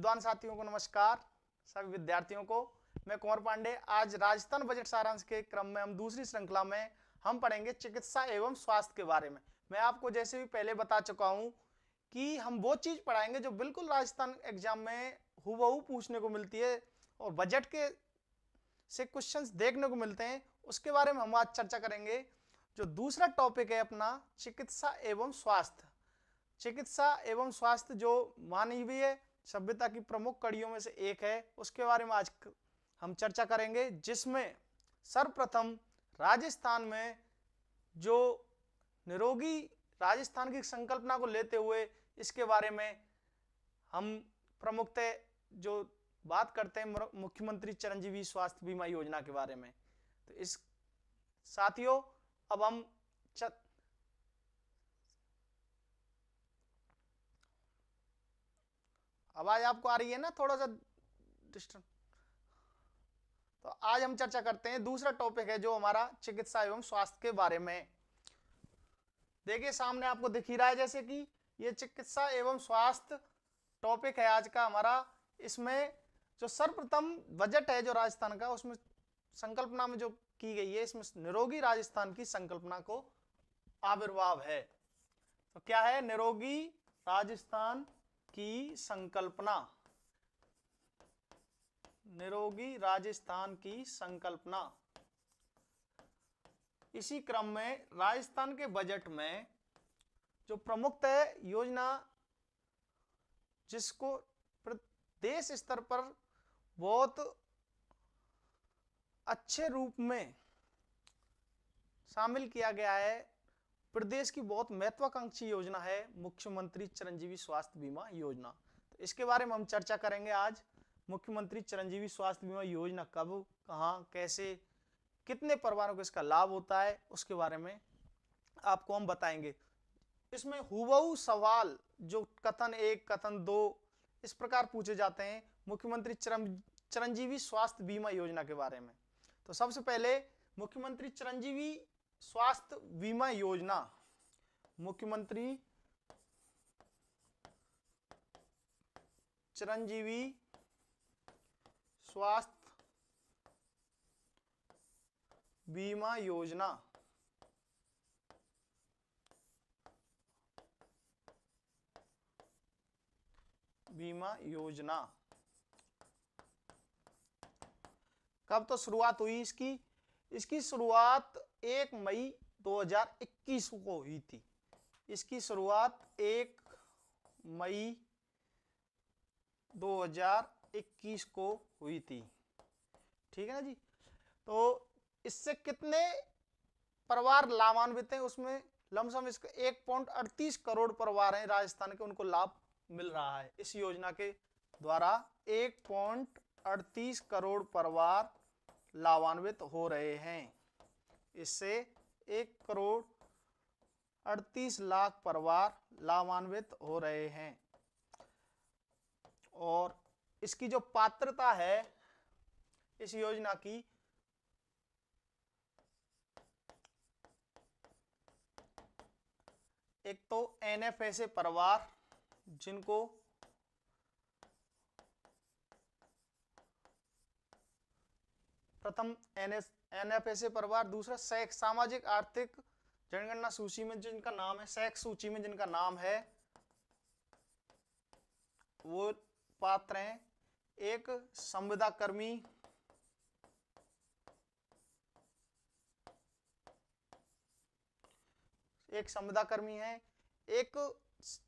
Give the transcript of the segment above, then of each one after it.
विद्वान साथियों को नमस्कार। सभी विद्यार्थियों को मैं कुंवर पांडे। आज राजस्थान बजट सारांश के क्रम में हम दूसरी श्रृंखला में हम पढ़ेंगे चिकित्सा एवं स्वास्थ्य के बारे में। मैं आपको जैसे भी पहले बता चुका हूं कि हम वो चीज पढ़ाएंगे जो बिल्कुल राजस्थान एग्जाम में हूबहू पूछने को मिलती है और बजट के से क्वेश्चंस देखने को मिलते हैं, उसके बारे में हम आज चर्चा करेंगे। जो दूसरा टॉपिक है अपना चिकित्सा एवं स्वास्थ्य। चिकित्सा एवं स्वास्थ्य जो मानवीय सभ्यता की प्रमुख कड़ियों में से एक है, उसके बारे में आज हम चर्चा करेंगे, जिसमें सर्वप्रथम राजस्थान में जो निरोगी राजस्थान की संकल्पना को लेते हुए इसके बारे में हम प्रमुखतः जो बात करते हैं मुख्यमंत्री चिरंजीवी स्वास्थ्य बीमा योजना के बारे में। तो इस साथियों अब हम आवाज आपको आ रही है ना, थोड़ा सा डिस्टर्ब। तो आज हम चर्चा करते हैं, दूसरा टॉपिक है जो हमारा चिकित्सा एवं स्वास्थ्य के बारे में। देखिए सामने आपको दिख ही रहा है जैसे कि ये चिकित्सा एवं स्वास्थ्य टॉपिक है आज का हमारा। इसमें जो सर्वप्रथम बजट है जो राजस्थान का, उसमें संकल्पना में जो की गई है, इसमें निरोगी राजस्थान की संकल्पना को आविर्भाव है। तो क्या है? निरोगी राजस्थान की संकल्पना। निरोगी राजस्थान की संकल्पना। इसी क्रम में राजस्थान के बजट में जो प्रमुखतः योजना जिसको प्रदेश स्तर पर बहुत अच्छे रूप में शामिल किया गया है, प्रदेश की बहुत महत्वाकांक्षी योजना है मुख्यमंत्री चिरंजीवी स्वास्थ्य बीमा योजना। तो इसके बारे में हम चर्चा करेंगे आज। मुख्यमंत्री चिरंजीवी स्वास्थ्य बीमा योजना कब, कहां, कैसे, कितने परिवारों को इसका लाभ होता है, उसके बारे में आपको हम बताएंगे। इसमें हुबहू सवाल जो कथन 1, कथन 2 इस प्रकार पूछे जाते हैं मुख्यमंत्री चिरंजीवी स्वास्थ्य बीमा योजना के बारे में। तो सबसे पहले मुख्यमंत्री चिरंजीवी स्वास्थ्य बीमा योजना, मुख्यमंत्री चिरंजीवी स्वास्थ्य बीमा योजना। बीमा योजना कब तो शुरुआत हुई इसकी? इसकी शुरुआत 1 मई 2021 को हुई थी। इसकी शुरुआत 1 मई 2021 को हुई थी। ठीक है ना जी? तो इससे कितने परिवार लाभान्वित हैं? उसमें लमसम इसके 1.38 करोड़ परिवार हैं राजस्थान के, उनको लाभ मिल रहा है इस योजना के द्वारा। 1.38 करोड़ परिवार लाभान्वित हो रहे हैं। इससे 1.38 करोड़ परिवार लाभान्वित हो रहे हैं। और इसकी जो पात्रता है इस योजना की, एक तो एनएफएसए परिवार जिनको प्रथम एनएफएसए परिवार, दूसरा सामाजिक आर्थिक जनगणना सूची में जिनका नाम है, सैक सूची में जिनका नाम है, वो पात्र हैं। एक संविदा कर्मी, एक संविदा कर्मी है। एक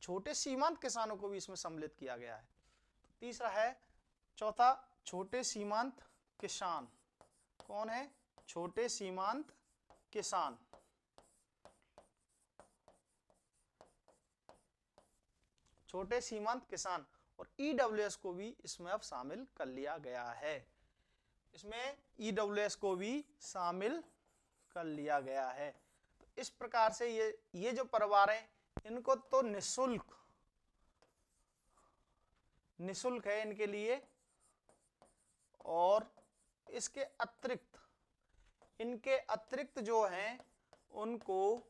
छोटे सीमांत किसानों को भी इसमें सम्मिलित किया गया है। तीसरा है, चौथा छोटे सीमांत किसान। कौन है? छोटे सीमांत किसान। छोटे सीमांत किसान और ईडब्ल्यूएस को भी इसमें अब शामिल कर लिया गया है। इसमें ईडब्ल्यूएस को भी शामिल कर लिया गया है। तो इस प्रकार से ये जो परिवार हैं, इनको तो निःशुल्क है इनके लिए। और इसके अतिरिक्त इनके अतिरिक्त जो हैं उनको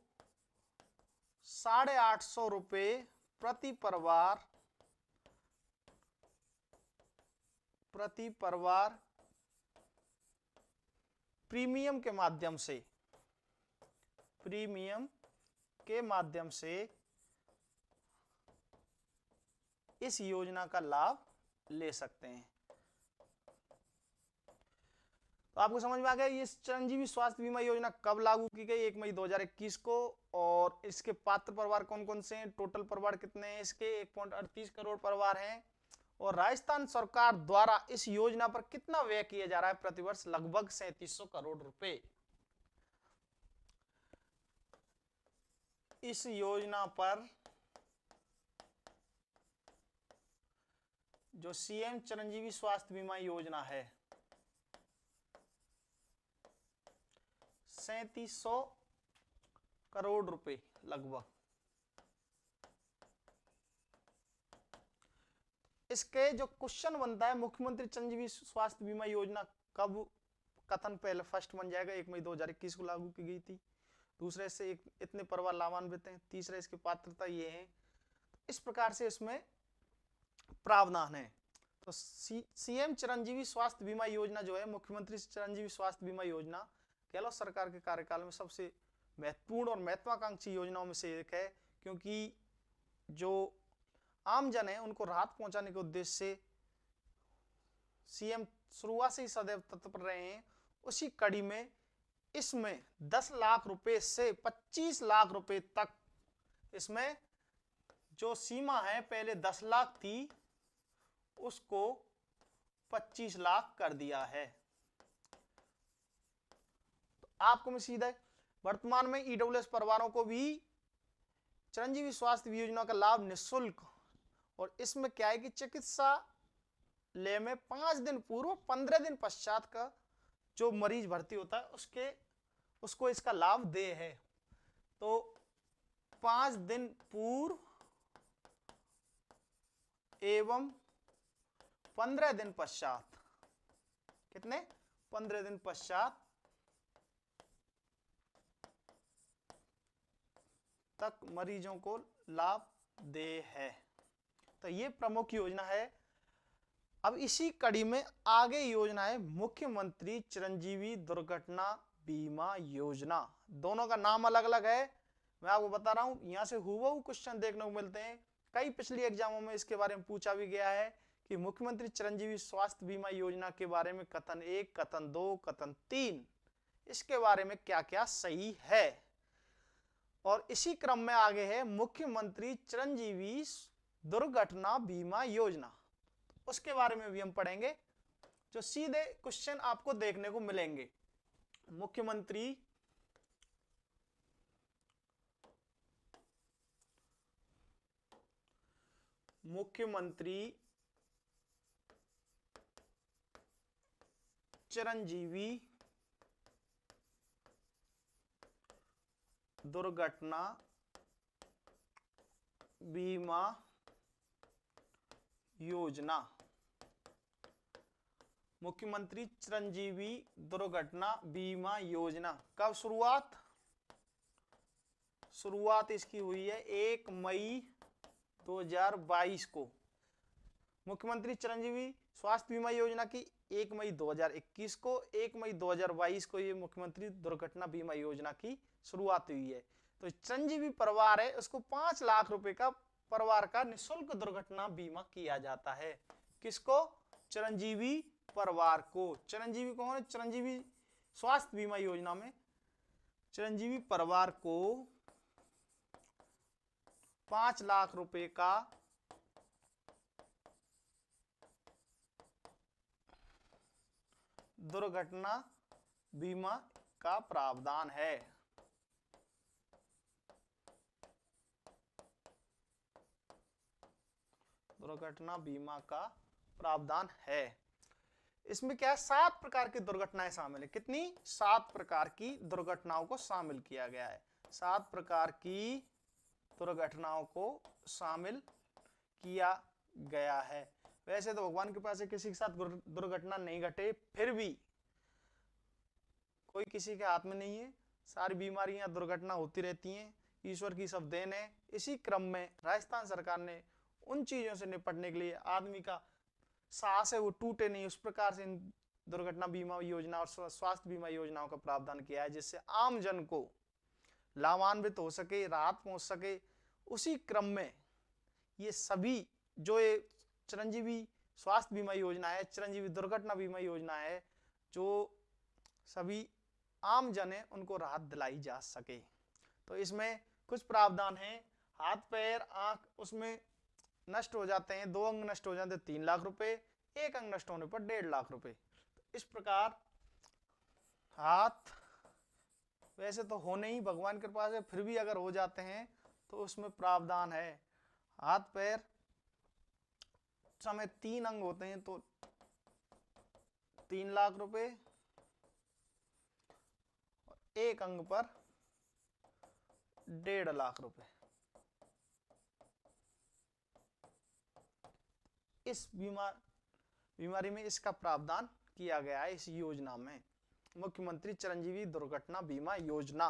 850 रुपये प्रति परिवार प्रति परिवार प्रीमियम के माध्यम से इस योजना का लाभ ले सकते हैं। तो आपको समझ में आ गया ये चिरंजीवी स्वास्थ्य बीमा योजना कब लागू की गई, 1 मई 2021 को, और इसके पात्र परिवार कौन कौन से हैं, टोटल परिवार कितने हैं इसके, 1.38 करोड़ परिवार हैं, और राजस्थान सरकार द्वारा इस योजना पर कितना व्यय किया जा रहा है प्रतिवर्ष, लगभग 3700 करोड़ रुपए। इस योजना पर जो सीएम चिरंजीवी स्वास्थ्य बीमा योजना है 3700 करोड़ रुपए लगभग। इसके जो क्वेश्चन बनता है, मुख्यमंत्री चिरंजीवी स्वास्थ्य बीमा योजना कब कथन पहले फर्स्ट बन जाएगा, 1 मई 2021 को लागू की गई थी। दूसरे से इतने परिवार लाभान्वित हैं। तीसरा इसकी पात्रता ये है। इस प्रकार से इसमें प्रावधान है। तो सीएम चिरंजीवी स्वास्थ्य बीमा योजना जो है, मुख्यमंत्री चिरंजीवी स्वास्थ्य बीमा योजना गहलोत सरकार के कार्यकाल में सबसे महत्वपूर्ण और महत्वाकांक्षी योजनाओं में से एक है, क्योंकि जो आम जन है उनको राहत पहुंचाने के उद्देश्य से सीएम शुरुआत से ही सदैव तत्पर रहे हैं। उसी कड़ी में इसमें 10 लाख रुपए से 25 लाख रुपए तक, इसमें जो सीमा है पहले 10 लाख थी उसको 25 लाख कर दिया है। तो आपको मैं सीधा वर्तमान में ईडब्ल्यूएस परिवारों को भी चिरंजीवी स्वास्थ्य योजना का लाभ निःशुल्क, और इसमें क्या है कि चिकित्सा ले में 5 दिन पूर्व 15 दिन पश्चात का जो मरीज भर्ती होता है उसको इसका लाभ दे है। तो 5 दिन पूर्व एवं 15 दिन पश्चात, कितने 15 दिन पश्चात तक मरीजों को लाभ दे है। तो ये प्रमुख योजना है। अब इसी कड़ी में आगे योजना है मुख्यमंत्री चिरंजीवी दुर्घटना बीमा योजना। दोनों का नाम अलग अलग है, मैं आपको बता रहा हूं। यहां से हुबहू क्वेश्चन देखने को मिलते हैं। कई पिछली एग्जामों में इसके बारे में पूछा भी गया है कि मुख्यमंत्री चिरंजीवी स्वास्थ्य बीमा योजना के बारे में कथन 1, कथन 2, कथन 3, इसके बारे में क्या क्या सही है। और इसी क्रम में आगे है मुख्यमंत्री चिरंजीवी दुर्घटना बीमा योजना, उसके बारे में भी हम पढ़ेंगे, जो सीधे क्वेश्चन आपको देखने को मिलेंगे। मुख्यमंत्री चिरंजीवी दुर्घटना बीमा योजना। मुख्यमंत्री चिरंजीवी दुर्घटना बीमा योजना कब शुरुआत इसकी हुई है 1 मई 2022 को। मुख्यमंत्री चिरंजीवी स्वास्थ्य बीमा योजना की 1 मई 2021 को, 1 मई 2022 को ये मुख्यमंत्री दुर्घटना बीमा योजना की शुरुआत हुई है। तो चिरंजीवी परिवार है उसको 5 लाख रुपए का परिवार का निःशुल्क दुर्घटना बीमा किया जाता है। किसको? चिरंजीवी परिवार को। चिरंजीवी कौन है? चिरंजीवी स्वास्थ्य बीमा योजना में चिरंजीवी परिवार को 5 लाख रुपए का दुर्घटना बीमा का प्रावधान है। दुर्घटना बीमा का प्रावधान है। इसमें क्या है? 7 प्रकार की दुर्घटनाएं शामिल है। कितनी? 7 प्रकार की दुर्घटनाओं को शामिल किया गया है। 7 प्रकार की दुर्घटनाओं को शामिल किया गया है। वैसे तो भगवान के पास किसी के साथ दुर्घटना नहीं घटे, फिर भी कोई किसी के हाथ में नहीं है। सारी बीमारियां दुर्घटना होती रहती हैं, ईश्वर की सब देन है। इसी क्रम में राजस्थान सरकार ने उन चीजों से निपटने के लिए आदमी का सांस है वो टूटे नहीं, उस प्रकार से इन दुर्घटना बीमा योजना और स्वास्थ्य बीमा योजनाओं का प्रावधान किया है, जिससे आम जन को लाभान्वित हो सके, राहत पहुंच सके। उसी क्रम में ये सभी जो ये चिरंजीवी स्वास्थ्य बीमा योजना है, चिरंजीवी दुर्घटना बीमा योजना है, जो सभी आम जन है उनको राहत दिलाई जा सके। तो इसमें कुछ प्रावधान है, हाथ पैर आंख उसमें नष्ट हो जाते हैं, 2 अंग नष्ट हो जाते हैं 3 लाख रुपए, 1 अंग नष्ट होने पर 1.5 लाख रुपए। तो इस प्रकार हाथ वैसे तो होने ही भगवान की कृपा से, फिर भी अगर हो जाते हैं तो उसमें प्रावधान है। हाथ पैर समेत 3 अंग होते हैं तो 3 लाख रुपए, 1 अंग पर 1.5 लाख रुपए। इस बीमारी में इसका प्रावधान किया गया है इस योजना में, मुख्यमंत्री चिरंजीवी दुर्घटना बीमा योजना।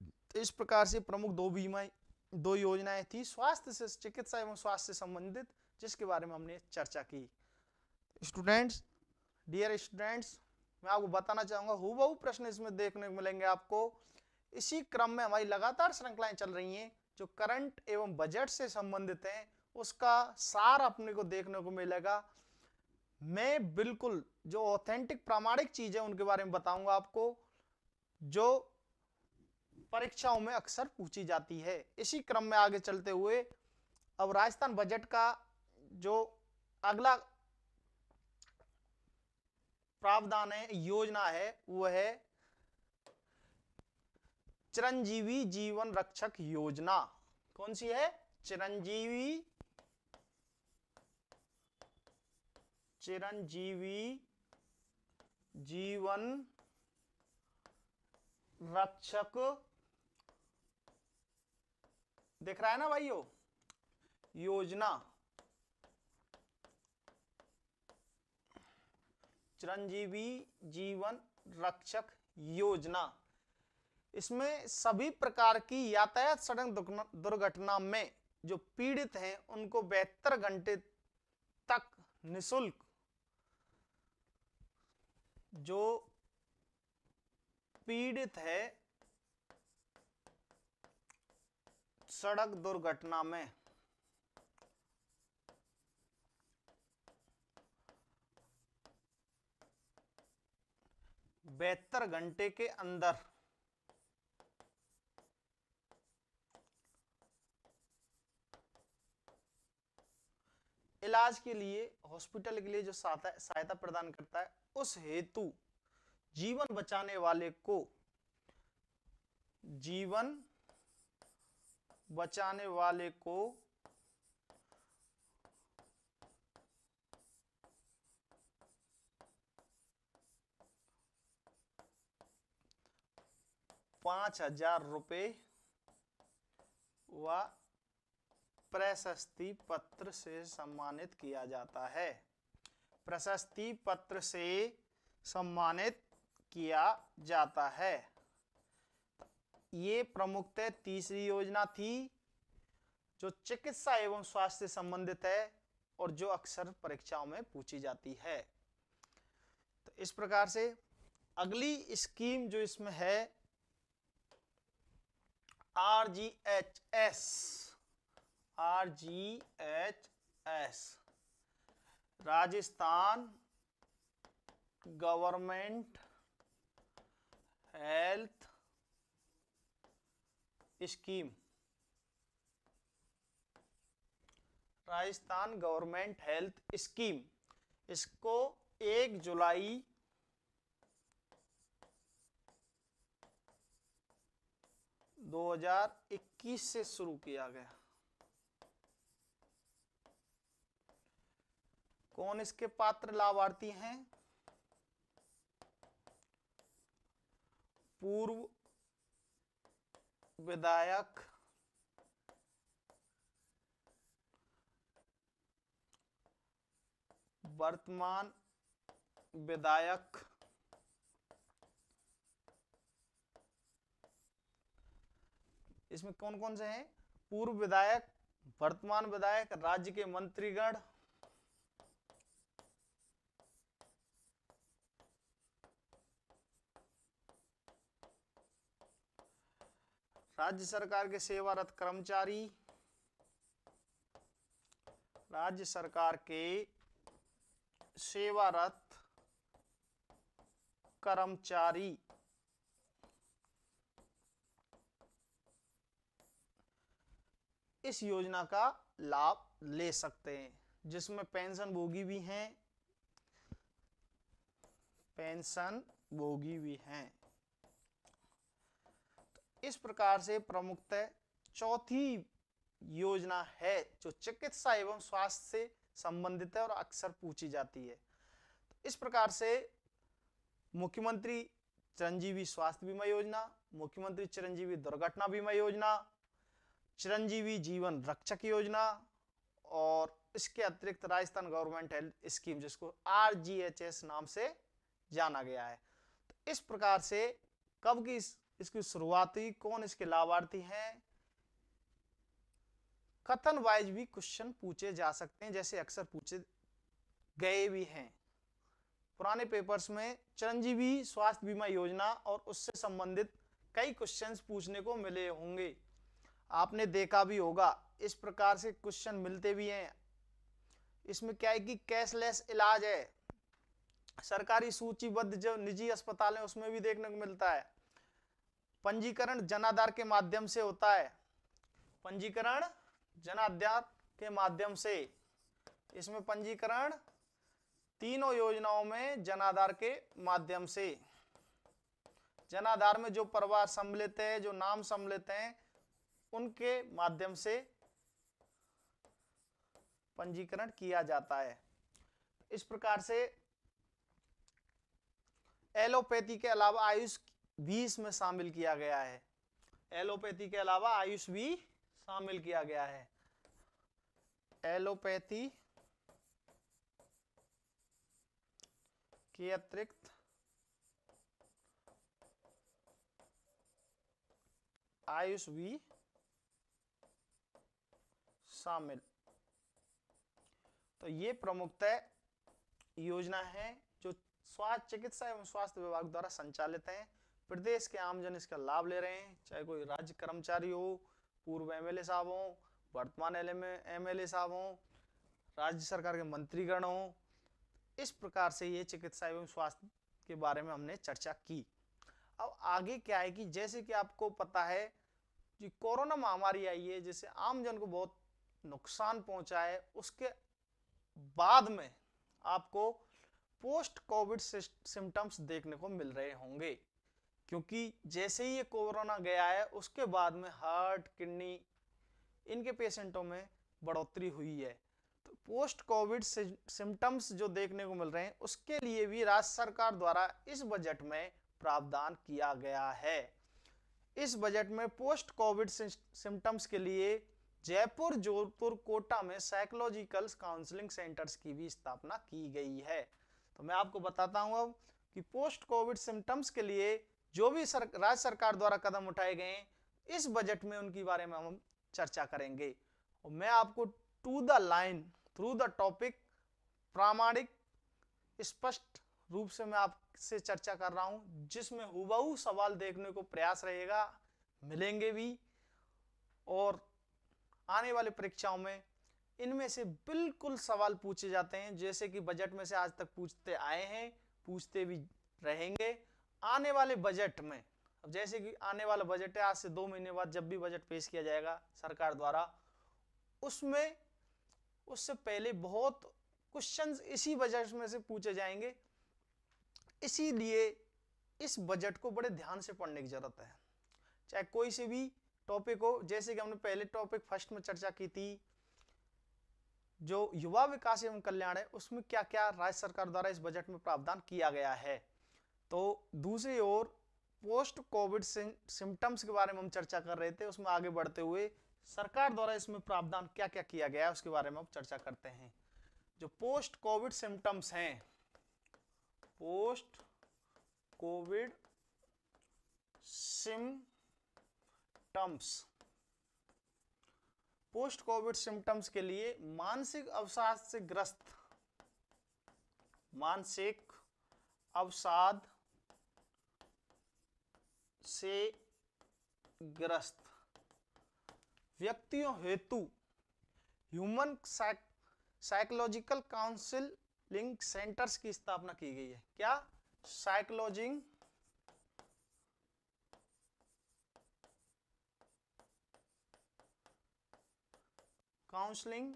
तो इस प्रकार से प्रमुख दो योजनाएं थी, स्वास्थ्य से, चिकित्सा एवं स्वास्थ्य से संबंधित, जिसके बारे में हमने चर्चा की। स्टूडेंट्स, डियर स्टूडेंट्स, मैं आपको बताना चाहूंगा हूबहू प्रश्न इसमें देखने को मिलेंगे आपको। इसी क्रम में हमारी लगातार श्रृंखलाएं चल रही हैं जो करंट एवं बजट से संबंधित हैं, उसका सार अपने को देखने को मिलेगा। मैं बिल्कुल जो ऑथेंटिक प्रामाणिक चीज है उनके बारे में बताऊंगा आपको, जो परीक्षाओं में अक्सर पूछी जाती है। इसी क्रम में आगे चलते हुए अब राजस्थान बजट का जो अगला प्रावधान है, योजना है, वो है चिरंजीवी जीवन रक्षक योजना। कौन सी है? चिरंजीवी जीवन रक्षक, दिख रहा है ना भाइयों, योजना। चिरंजीवी जीवन रक्षक योजना। इसमें सभी प्रकार की यातायात सड़क दुर्घटना में जो पीड़ित हैं उनको 72 घंटे तक निःशुल्क, जो पीड़ित है सड़क दुर्घटना में, बहत्तर घंटे के अंदर इलाज के लिए, हॉस्पिटल के लिए जो सहायता प्रदान करता है, उस हेतु जीवन बचाने वाले को 5,000 रुपए व प्रशस्ति पत्र से सम्मानित किया जाता है। प्रशस्ति पत्र से सम्मानित किया जाता है। ये प्रमुखतः तीसरी योजना थी जो चिकित्सा एवं स्वास्थ्य से संबंधित है और जो अक्सर परीक्षाओं में पूछी जाती है। तो इस प्रकार से अगली स्कीम जो इसमें है RGHS, Rajasthan government health scheme. Rajasthan government health scheme, इसको 1 जुलाई 2021 से शुरू किया गया। कौन इसके पात्र लाभार्थी हैं? पूर्व विधायक, वर्तमान विधायक, इसमें कौन कौन से हैं? पूर्व विधायक, वर्तमान विधायक, राज्य के मंत्रीगण, राज्य सरकार के सेवारत कर्मचारी, राज्य सरकार के सेवारत कर्मचारी इस योजना का लाभ ले सकते हैं, जिसमें पेंशन भोगी भी हैं, पेंशन भोगी भी हैं। तो इस प्रकार से प्रमुखतः चौथी योजना है जो चिकित्सा एवं स्वास्थ्य से संबंधित है और अक्सर पूछी जाती है। तो इस प्रकार से मुख्यमंत्री चिरंजीवी स्वास्थ्य बीमा योजना, मुख्यमंत्री चिरंजीवी दुर्घटना बीमा योजना, चिरंजीवी जीवन रक्षक योजना और इसके अतिरिक्त राजस्थान गवर्नमेंट हेल्थ स्कीम जिसको RGHS नाम से जाना गया है। तो इस प्रकार से कब की इसकी शुरुआत हुई, कौन इसके लाभार्थी हैं, कथन वाइज भी क्वेश्चन पूछे जा सकते हैं, जैसे अक्सर पूछे गए भी हैं। पुराने पेपर्स में चिरंजीवी स्वास्थ्य बीमा योजना और उससे संबंधित कई क्वेश्चंस पूछने को मिले होंगे, आपने देखा भी होगा। इस प्रकार से क्वेश्चन मिलते भी हैं। इसमें क्या है कि कैशलेस इलाज है, सरकारी सूचीबद्ध जो निजी अस्पताल है उसमें भी देखने को मिलता है। पंजीकरण जनाधार के माध्यम से होता है, पंजीकरण जनाधार के माध्यम से, इसमें पंजीकरण तीनों योजनाओं में जनाधार के माध्यम से, जनाधार में जो परिवार सम्मिलित है, जो नाम सम्मिलित हैं, उनके माध्यम से पंजीकरण किया जाता है। इस प्रकार से एलोपैथी के अलावा आयुष भी इसमें शामिल किया गया है, एलोपैथी के अलावा आयुष भी शामिल किया गया है। एलोपैथी के अतिरिक्त आयुष भी शामिल। तो ये प्रमुखतः योजना है जो स्वास्थ्य चिकित्सा एवं स्वास्थ्य विभाग द्वारा संचालित है। प्रदेश के आमजन इसका लाभ ले रहे हैं, चाहे कोई राज्य कर्मचारी हो, पूर्व MLA साहब हो, वर्तमान MLA साहब हो, राज्य सरकार के मंत्रीगण हो। इस प्रकार से ये चिकित्सा एवं स्वास्थ्य के बारे में हमने चर्चा की। अब आगे क्या है कि जैसे कि आपको पता है कि कोरोना महामारी आई है जिससे आमजन को बहुत नुकसान पहुंचा है, उसके बाद में आपको पोस्ट कोविड सिम्टम्स देखने को मिल रहे होंगे, क्योंकि जैसे ही ये कोरोना गया है उसके बाद में हार्ट, किडनी इनके पेशेंटों में बढ़ोतरी हुई है। तो पोस्ट कोविड सिम्टम्स जो देखने को मिल रहे हैं उसके लिए भी राज्य सरकार द्वारा इस बजट में प्रावधान किया गया है। इस बजट में पोस्ट कोविड सिम्टम्स के लिए जयपुर, जोधपुर, कोटा में साइकोलॉजिकल काउंसलिंग सेंटर्स की भी स्थापना की गई है। तो मैं आपको बताता हूं अब कि पोस्ट कोविड सिम्टम्स के लिए जो भी राज्य सरकार द्वारा कदम उठाए गए हैं इस बजट में उनके बारे में हम चर्चा करेंगे। और मैं आपको to the line, through the topic, प्रामाणिक स्पष्ट रूप से मैं आपसे चर्चा कर रहा हूं, जिसमें हुबहू सवाल देखने को प्रयास रहेगा, मिलेंगे भी, और आने वाली परीक्षाओं में इनमें से बिल्कुल सवाल पूछे जाते हैं, जैसे कि बजट में से आज तक पूछते आए हैं, पूछते भी रहेंगे। आने वाले बजट में, अब जैसे कि आने वाला बजट है, आज से 2 महीने बाद जब भी बजट पेश किया जाएगा सरकार द्वारा, उसमें उससे पहले बहुत क्वेश्चंस इसी बजट में से पूछे जाएंगे। इसीलिए इस बजट को बड़े ध्यान से पढ़ने की जरूरत है, चाहे कोई से भी टॉपिक हो। जैसे कि हमने पहले टॉपिक फर्स्ट में चर्चा की थी, जो युवा विकास एवं कल्याण है, उसमें क्या क्या राज्य सरकार द्वारा इस बजट में प्रावधान किया गया है। तो दूसरी ओर पोस्ट कोविड सिम्टम्स के बारे में हम चर्चा कर रहे थे, उसमें आगे बढ़ते हुए सरकार द्वारा इसमें प्रावधान क्या क्या किया गया है उसके बारे में हम चर्चा करते हैं। जो पोस्ट कोविड सिम्टम्स हैं, post Covid symptoms, post Covid symptoms के लिए मानसिक अवसाद से ग्रस्त, मानसिक अवसाद से ग्रस्त व्यक्तियों हेतु ह्यूमन साइकोलॉजिकल काउंसलिंग सेंटर्स की स्थापना की गई है। क्या? साइकोलॉजिंग काउंसलिंग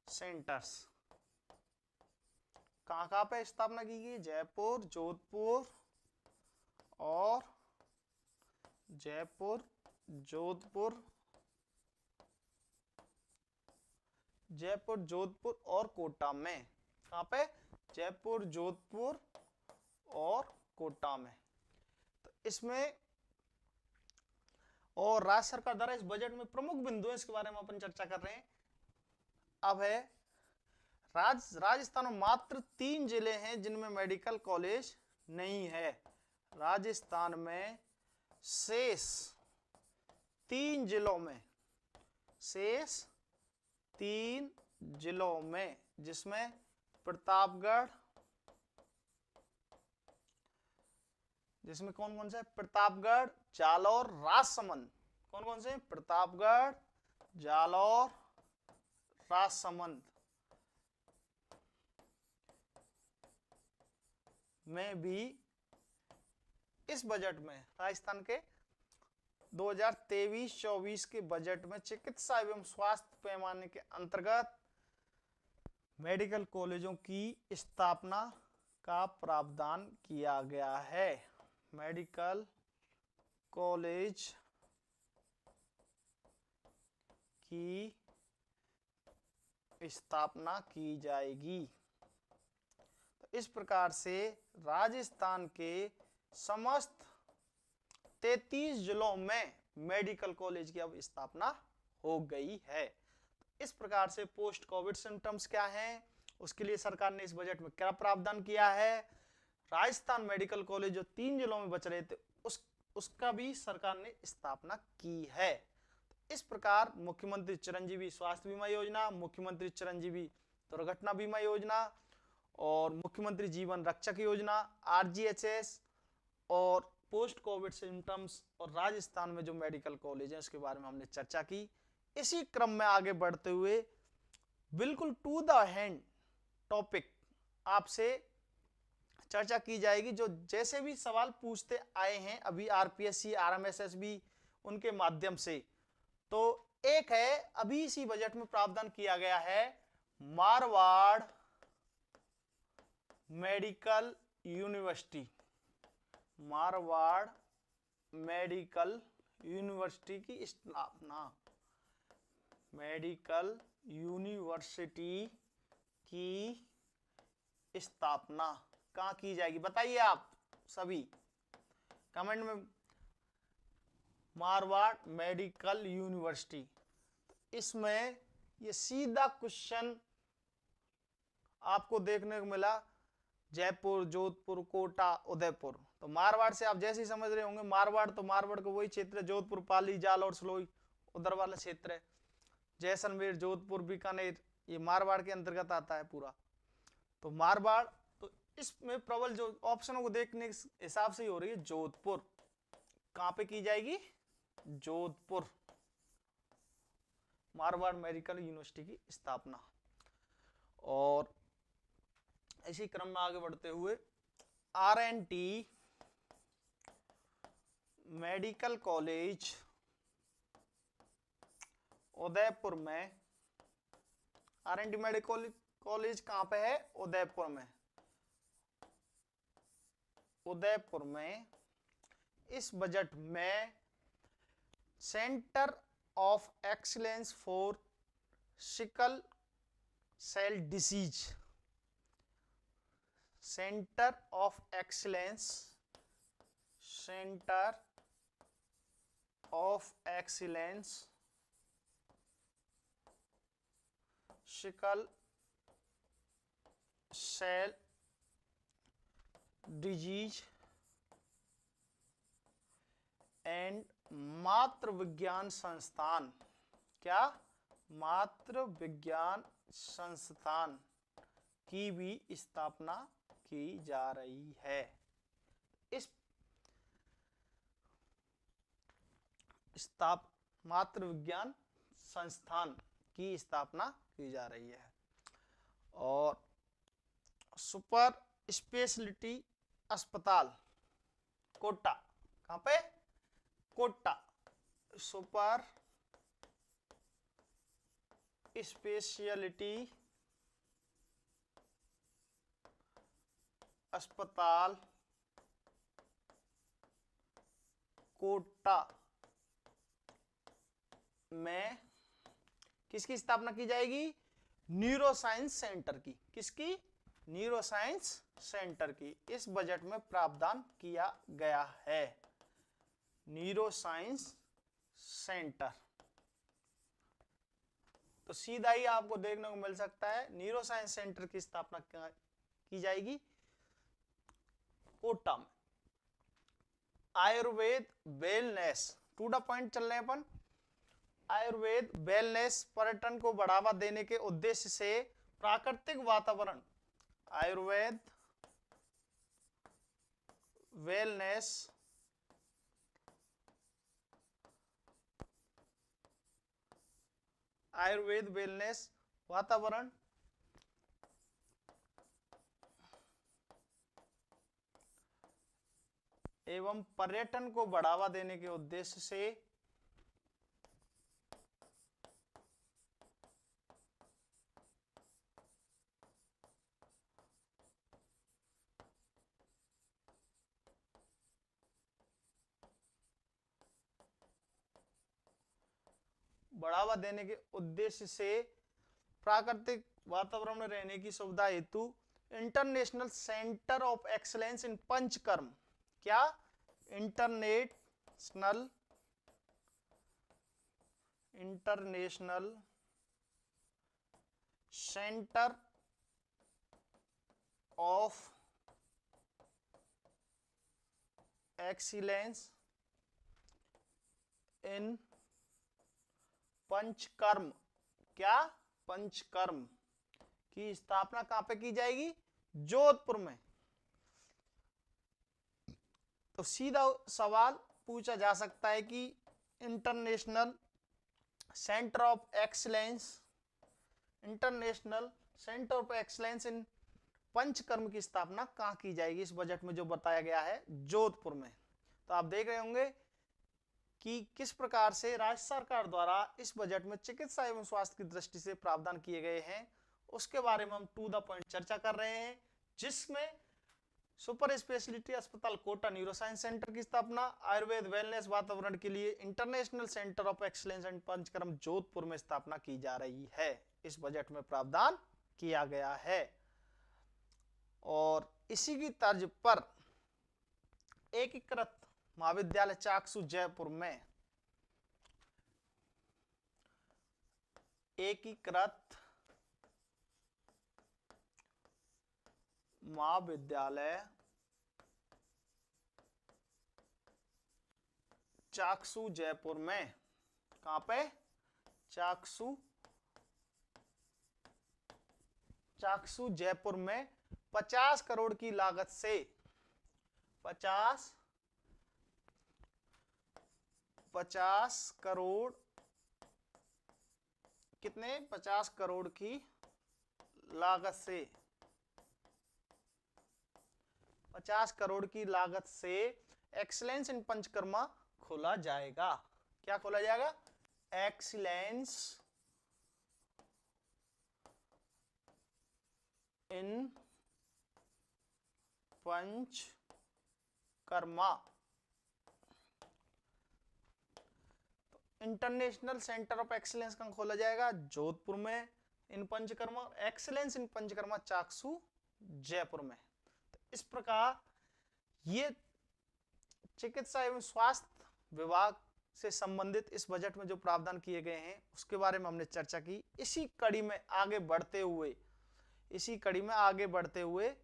सेंटर्स कहाँ कहाँ पे स्थापना की गई? जयपुर, जोधपुर और जयपुर, जोधपुर, जयपुर, जोधपुर और कोटा में। कहाँ पे? जयपुर, जोधपुर और कोटा में। तो इसमें और राज्य सरकार द्वारा इस बजट में प्रमुख बिंदु है, इसके बारे में अपन चर्चा कर रहे हैं। अब है राजस्थान में मात्र 3 जिले हैं जिनमें मेडिकल कॉलेज नहीं है। राजस्थान में शेष 3 जिलों में, शेष 3 जिलों में, जिसमें प्रतापगढ़, जिसमें कौन कौन से? प्रतापगढ़, जालौर, राजसमंद। कौन कौन से? प्रतापगढ़, जालौर, राजसमंद में भी इस बजट में, राजस्थान के 2023-24 के बजट में चिकित्सा एवं स्वास्थ्य पैमाने के अंतर्गत मेडिकल कॉलेजों की स्थापना का प्रावधान किया गया है। मेडिकल कॉलेज की स्थापना की जाएगी। तो इस प्रकार से राजस्थान के समस्त 33 जिलों में मेडिकल कॉलेज की अब स्थापना हो गई है। इस प्रकार से पोस्ट कोविड सिम्टम्स क्या हैं, उसके लिए सरकार ने इस बजट में क्या प्रावधान किया है। राजस्थान मेडिकल कॉलेज जो 3 जिलों में बच रहे थे उसका भी सरकार ने स्थापना की है। इस प्रकार मुख्यमंत्री चिरंजीवी स्वास्थ्य बीमा योजना, मुख्यमंत्री चिरंजीवी दुर्घटना बीमा योजना और मुख्यमंत्री जीवन रक्षक योजना आरजीएचएस और पोस्ट कोविड सिम्टम्स और राजस्थान में जो मेडिकल कॉलेज है उसके बारे में हमने चर्चा की। इसी क्रम में आगे बढ़ते हुए बिल्कुल टू द हैंड टॉपिक आपसे चर्चा की जाएगी, जो जैसे भी सवाल पूछते आए हैं अभी आरपीएससी, आरएमएसएसबी उनके माध्यम से। तो एक है, अभी इसी बजट में प्रावधान किया गया है, Marwar medical university, Marwar medical university की स्थापना, मेडिकल यूनिवर्सिटी की स्थापना कहाँ की जाएगी? बताइए आप सभी कमेंट में। मारवाड़ मेडिकल यूनिवर्सिटी, इसमें ये सीधा क्वेश्चन आपको देखने को मिला, जयपुर, जोधपुर, कोटा, उदयपुर। तो मारवाड़ से आप जैसे ही समझ रहे होंगे, मारवाड़ तो मारवाड़ का वही क्षेत्र है, जोधपुर, पाली, जालौर, सलोई उधर वाला क्षेत्र है। जैसलमेर, जोधपुर, बीकानेर ये मारवाड़ के अंतर्गत आता है पूरा। तो मारवाड़, तो इसमें प्रबल जो ऑप्शनों को देखने के हिसाब से ही हो रही है जोधपुर। कहां पे की जाएगी? जोधपुर, मारवाड़ मेडिकल यूनिवर्सिटी की स्थापना। और इसी क्रम में आगे बढ़ते हुए आरएनटी मेडिकल कॉलेज उदयपुर में, आरएनटी मेडिकल कॉलेज कहां पे है? उदयपुर में, उदयपुर में इस बजट में centre of excellence for sickle cell disease, centre of excellence, centre of excellence sickle cell disease and मातृ विज्ञान संस्थान, क्या? मातृ विज्ञान संस्थान की भी स्थापना की जा रही है। इस मातृ विज्ञान संस्थान की स्थापना की जा रही है। और सुपर स्पेशलिटी अस्पताल कोटा, कहां पे? कोटा। सुपर स्पेशलिटी अस्पताल कोटा में किसकी स्थापना की जाएगी? न्यूरोसाइंस सेंटर की। किसकी? न्यूरोसाइंस सेंटर की। इस बजट में प्रावधान किया गया है। न्यूरोसाइंस सेंटर तो सीधा ही आपको देखने को मिल सकता है, न्यूरोसाइंस सेंटर की स्थापना की जाएगी कोटा में। Ayurveda wellness, to the point चल रहे हैं अपन। आयुर्वेद वेलनेस पर्यटन को बढ़ावा देने के उद्देश्य से प्राकृतिक वातावरण, आयुर्वेद वेलनेस आयुर्वेद वेलनेस वातावरण एवं पर्यटन को बढ़ावा देने के उद्देश्य से प्राकृतिक वातावरण में रहने की सुविधा हेतु international centre of excellence in Panchakarma, क्या? International centre of excellence in Panchakarma, क्या? पंचकर्म की स्थापना कहां पे की जाएगी? जोधपुर में। तो सीधा सवाल पूछा जा सकता है कि international centre of excellence in panchakarma की स्थापना कहां की जाएगी? इस बजट में जो बताया गया है जोधपुर में। तो आप देख रहे होंगे कि किस प्रकार से राज्य सरकार द्वारा इस बजट में चिकित्सा एवं स्वास्थ्य की दृष्टि से प्रावधान किए गए हैं, उसके बारे में हम टू द पॉइंट चर्चा कर रहे हैं, जिसमें सुपर स्पेशलिटी अस्पताल कोटा न्यूरोसाइंस सेंटर की स्थापना, आयुर्वेद वेलनेस वातावरण के लिए international centre of excellence and panchakarma Jodhpur में स्थापना की जा रही है। इस बजट में प्रावधान किया गया है। और इसी की तर्ज पर एकीकृत महाविद्यालय चाकसू जयपुर में एकीकृत महाविद्यालय चाकसू जयपुर में, कहां पे? चाकसू जयपुर में 50 करोड़ की लागत से 50 करोड़, कितने? 50 करोड़ की लागत से 50 करोड़ की लागत से एक्सीलेंस इन पंचकर्मा खोला जाएगा। क्या खोला जाएगा? Excellence in panchakarma. International centre of excellence कहां खोला जाएगा? जोधपुर में। इन पंचकर्मा, एक्सीलेंस इन पंचकर्मा चाकसू जयपुर में। तो इस प्रकार ये चिकित्सा एवं स्वास्थ्य विभाग से संबंधित इस बजट में जो प्रावधान किए गए हैं उसके बारे में हमने चर्चा की। इसी कड़ी में आगे बढ़ते हुए इसी कड़ी में आगे बढ़ते हुए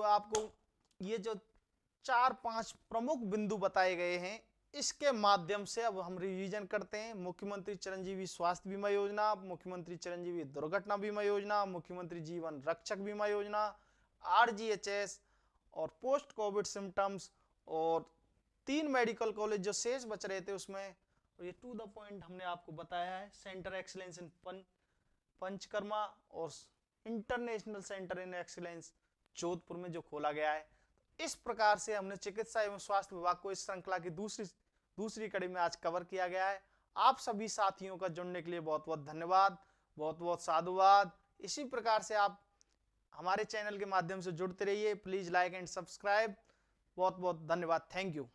आपको ये जो 4-5 प्रमुख बिंदु बताए गए हैं, इसके माध्यम से अब हम रिवीजन करते हैं। मुख्यमंत्री चिरंजीवी स्वास्थ्य बीमा योजना, मुख्यमंत्री चिरंजीवी दुर्घटना बीमा योजना, मुख्यमंत्री जीवन रक्षक बीमा योजना, आरजीएचएस और पोस्ट कोविड सिम्टम्स, और 3 मेडिकल कॉलेज जो शेष बच रहे थे उसमें, और ये टू द पॉइंट हमने आपको बताया है, सेंटर एक्सीलेंस इन पंचकर्मा और इंटरनेशनल सेंटर इन एक्सीलेंस जोधपुर में जो खोला गया है। इस प्रकार से हमने चिकित्सा एवं स्वास्थ्य विभाग को इस श्रृंखला की दूसरी कड़ी में आज कवर किया गया है। आप सभी साथियों का जुड़ने के लिए बहुत बहुत धन्यवाद, बहुत बहुत साधुवाद। इसी प्रकार से आप हमारे चैनल के माध्यम से जुड़ते रहिए। Please like and subscribe. बहुत बहुत धन्यवाद। Thank you.